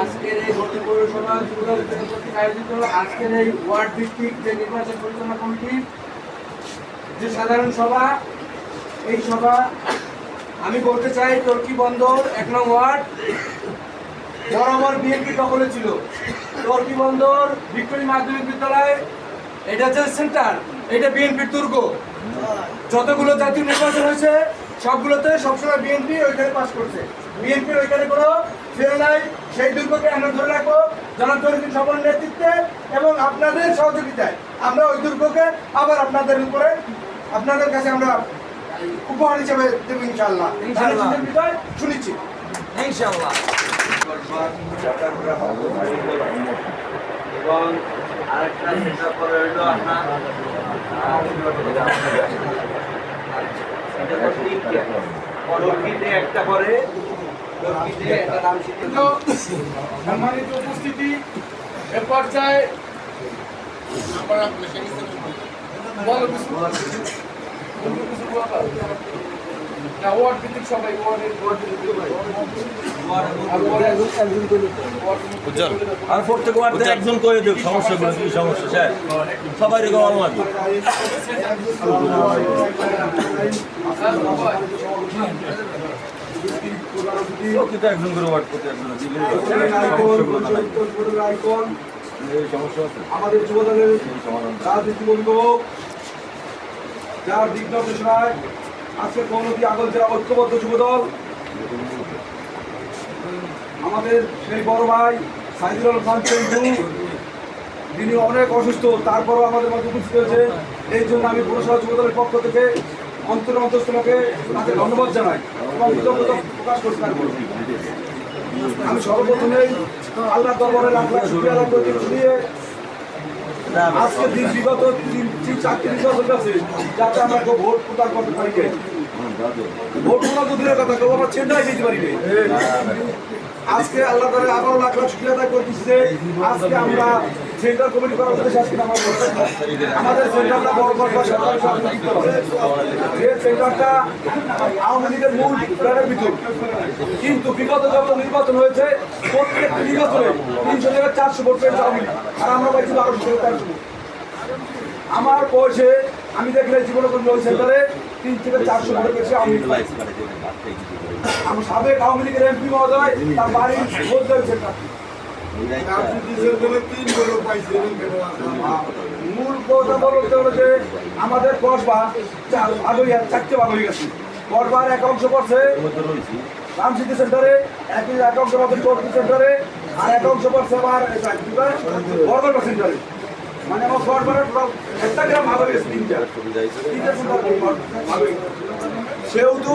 আজকের এই ভর্তি পৌরসভা আয়োজিত আজকের এই ওয়ার্ড ভিত্তিক যে নির্বাচন পরিচালনা কমিটির যে সাধারণ সভা, এই সভা আমি বলতে চাই টর্কি বন্দর 1 নং ওয়ার্ড বরাবর বিএনপি দখলে ছিল। টর্কি বন্দর ভিক্টোরিয়া মাধ্যমিক বিদ্যালয় এটা হচ্ছে সেন্টার, এটা বিএনপির দুর্গ। যতগুলো জাতীয় নির্বাচন হয়েছে সবগুলোতে সবসময় বিএনপি ওইখানে পাস করছে। বিএনপির ওইখানে কোনো ফেল নাই। সেই দুর্গকে আমরা ধরে রাখবো জনাব তরিকুল সবার নেতৃত্বে এবং আপনাদের সহযোগিতায় আমরা ওই দুর্গকে আবার আপনাদের উপরে আপনাদের কাছে আমরা উপহার হিসেবে দেবো ইনশাআল্লাহ। শুনেছি ইনশাআল্লাহ। এবং আরেকটা সেটা পরে হইল আপনার একটা পরে সম্মানিত উপস্থিতি এ পর্যায়ে ওয়ার্ড ভিত্তিক সবাই আর প্রত্যেক ওয়ার্ডে একজন করে দেব সমস্যাগুলো কি সমস্যা স্যার সবাই রেখে আমার একজন করে ওয়ার্ড করতে আমাদের যুবদলের রাজনীতি অভিভাবক যার দিক নির্দেশনায় আজকে কৌনদী আগল জেলা ঐক্যবদ্ধ যুবদল আমাদের সেই বড় ভাই সাইদুল খান চন্দু, তিনি অনেক অসুস্থ, তারপরও আমাদের মধ্যে উপস্থিত হয়েছে। এই জন্য আমি পৌরসভা যুবদলের পক্ষ থেকে অন্তঃস্থলকে তাকে ধন্যবাদ জানাই এবং কৃতজ্ঞতা প্রকাশ করছি। আমি সর্বপ্রথমেই আল্লাহ দরবারে লাখ লাখ শুকরিয়া আদায় করতে দিয়ে আজকে বিগত 3-4টি নির্বাচন আছে যাতে আমরা ভোট প্রদান করতে পারি। ভোট প্রদান দূরের কথা কেউ আমরা চেন্নাই যেতে পারি। আজকে আল্লাহ তাআলা আবারও লাখ লাখ শুকরিয়া আদায় করতেছে। আজকে আমরা সেন্টার কমিটি করার উদ্দেশ্যে আজকে আমাদের সেন্টারটা বড় যে সেন্টারটা আওয়ামী লীগের মূল প্ল্যানের ভিতর, কিন্তু বিগত যত নির্বাচন হয়েছে প্রত্যেক নির্বাচনে 300 থেকে 400 ভোট পেয়েছে আওয়ামী লীগ, আর আমরা পাইছি 1200 থেকে 1300 ভোট। আমার বয়সে আমি দেখলে জীবনে কোনো ওই সেন্টারে 300 থেকে 400 ভোট পেয়েছে আওয়ামী লীগ। আমার সাবেক আওয়ামী লীগের এমপি মহোদয় তার বাড়ির মধ্যে সেন্টার মূল কথা বলতে হলো যে আমাদের কসবা 4টে ভাগ হয়ে গেছে। কসবার এক অংশ পড়ছে রামসিদ্ধি সেন্টারে, এক অংশ পড়ছে চৌধুরী সেন্টারে, আর এক অংশ পড়ছে আমার বরগড় সেন্টারে। মানে আমার কসবার একটা গ্রাম ভাগ হয়ে গেছে, 3টা সেন্টার সেহেতু